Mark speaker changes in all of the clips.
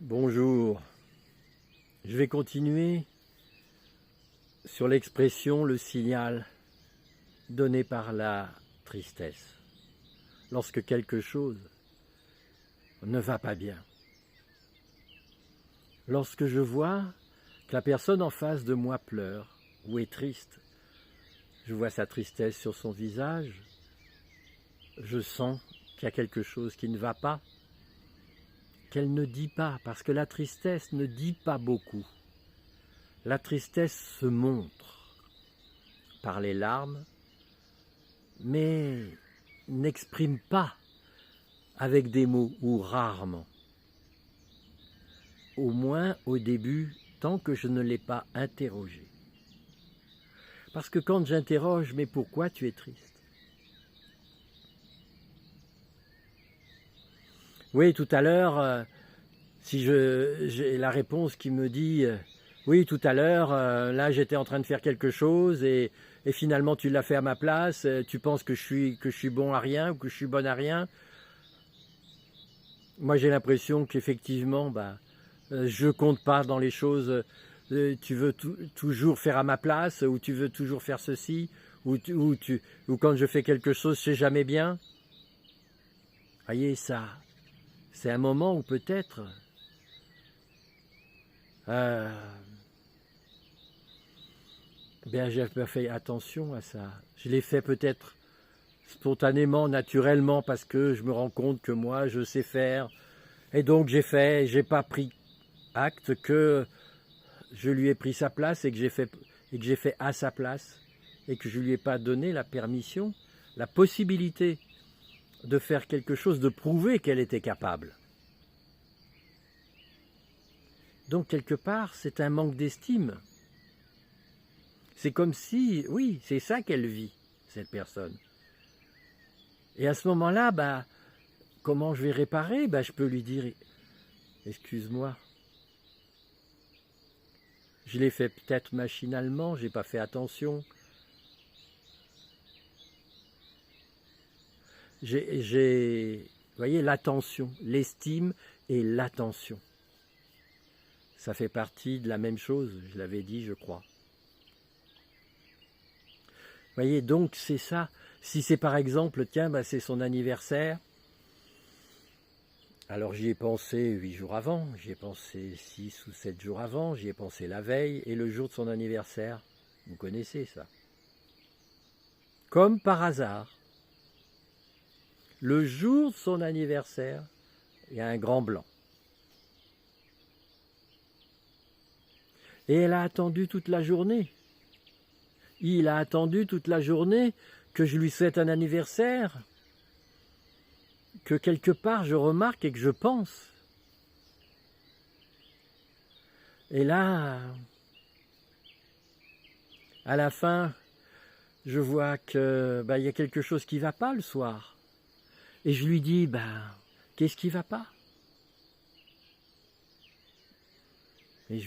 Speaker 1: Bonjour, je vais continuer sur l'expression le signal donné par la tristesse lorsque quelque chose ne va pas bien. Lorsque je vois que la personne en face de moi pleure ou est triste, je vois sa tristesse sur son visage, je sens qu'il y a quelque chose qui ne va pas, qu'elle ne dit pas, parce que la tristesse ne dit pas beaucoup. La tristesse se montre par les larmes, mais n'exprime pas avec des mots ou rarement. Au moins au début, tant que je ne l'ai pas interrogé. Parce que quand j'interroge, mais pourquoi tu es triste? Oui, tout à l'heure, si j'ai la réponse qui me dit oui, tout à l'heure, là j'étais en train de faire quelque chose et finalement tu l'as fait à ma place, tu penses que je suis bon à rien ou que je suis bonne à rien. Moi j'ai l'impression qu'effectivement, je compte pas dans les choses, tu veux toujours faire à ma place ou tu veux toujours faire ceci ou quand je fais quelque chose, c'est jamais bien. Voyez ça. C'est un moment où peut-être j'ai pas fait attention à ça. Je l'ai fait peut-être spontanément, naturellement, parce que je me rends compte que moi, je sais faire. Et donc j'ai pas pris acte que je lui ai pris sa place et que j'ai fait à sa place et que je lui ai pas donné la permission, la possibilité de faire quelque chose, de prouver qu'elle était capable. Donc quelque part, c'est un manque d'estime. C'est comme si, oui, c'est ça qu'elle vit, cette personne. Et à ce moment-là, comment je vais réparer? Je peux lui dire, excuse-moi, je l'ai fait peut-être machinalement, j'ai pas fait attention. Vous voyez, l'attention, l'estime et l'attention. Ça fait partie de la même chose, je l'avais dit, je crois. Vous voyez, donc c'est ça. Si c'est par exemple, tiens, c'est son anniversaire, alors j'y ai pensé 8 jours avant, j'y ai pensé 6 ou 7 jours avant, j'y ai pensé la veille et le jour de son anniversaire. Vous connaissez ça. Comme par hasard, le jour de son anniversaire, il y a un grand blanc. Et elle a attendu toute la journée. Il a attendu toute la journée que je lui souhaite un anniversaire, que quelque part je remarque et que je pense. Et là, à la fin, je vois que il y a quelque chose qui ne va pas le soir. Et je lui dis, qu'est-ce qui ne va pas? Et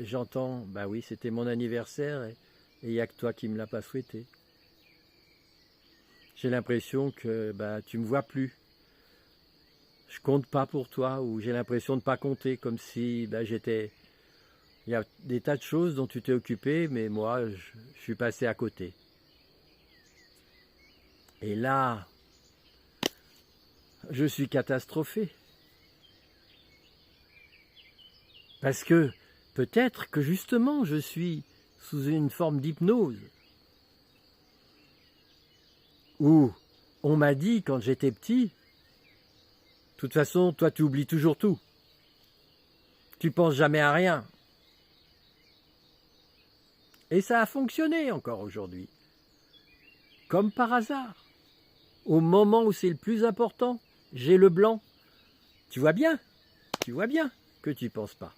Speaker 1: j'entends, oui, c'était mon anniversaire et il n'y a que toi qui ne me l'as pas souhaité. J'ai l'impression que tu ne me vois plus. Je compte pas pour toi, ou j'ai l'impression de ne pas compter, comme si j'étais... Il y a des tas de choses dont tu t'es occupé, mais moi, je suis passé à côté. Et là, je suis catastrophé. Parce que peut-être que justement, je suis sous une forme d'hypnose. Où on m'a dit quand j'étais petit, de toute façon, toi tu oublies toujours tout. Tu penses jamais à rien. Et ça a fonctionné encore aujourd'hui. Comme par hasard. Au moment où c'est le plus important, j'ai le blanc. Tu vois bien que tu ne penses pas.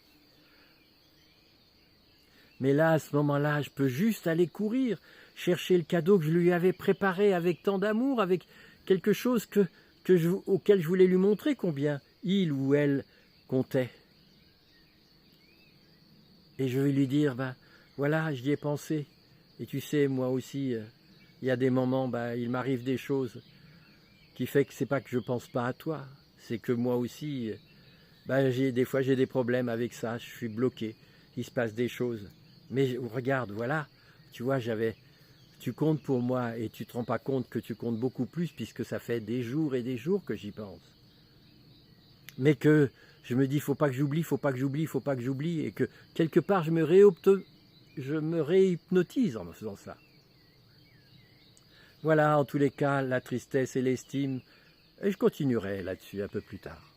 Speaker 1: Mais là, à ce moment-là, je peux juste aller courir, chercher le cadeau que je lui avais préparé avec tant d'amour, avec quelque chose auquel je voulais lui montrer combien il ou elle comptait. Et je vais lui dire, voilà, j'y ai pensé. Et tu sais, moi aussi, il y a des moments, il m'arrive des choses qui fait que c'est pas que je pense pas à toi, c'est que moi aussi, Des fois j'ai des problèmes avec ça, je suis bloqué, il se passe des choses. Mais regarde, voilà, tu vois, tu comptes pour moi et tu ne te rends pas compte que tu comptes beaucoup plus puisque ça fait des jours et des jours que j'y pense. Mais que je me dis, il ne faut pas que j'oublie, il ne faut pas que j'oublie, il ne faut pas que j'oublie, et que quelque part je me réhypnotise en faisant ça. Voilà, en tous les cas, la tristesse et l'estime, et je continuerai là-dessus un peu plus tard.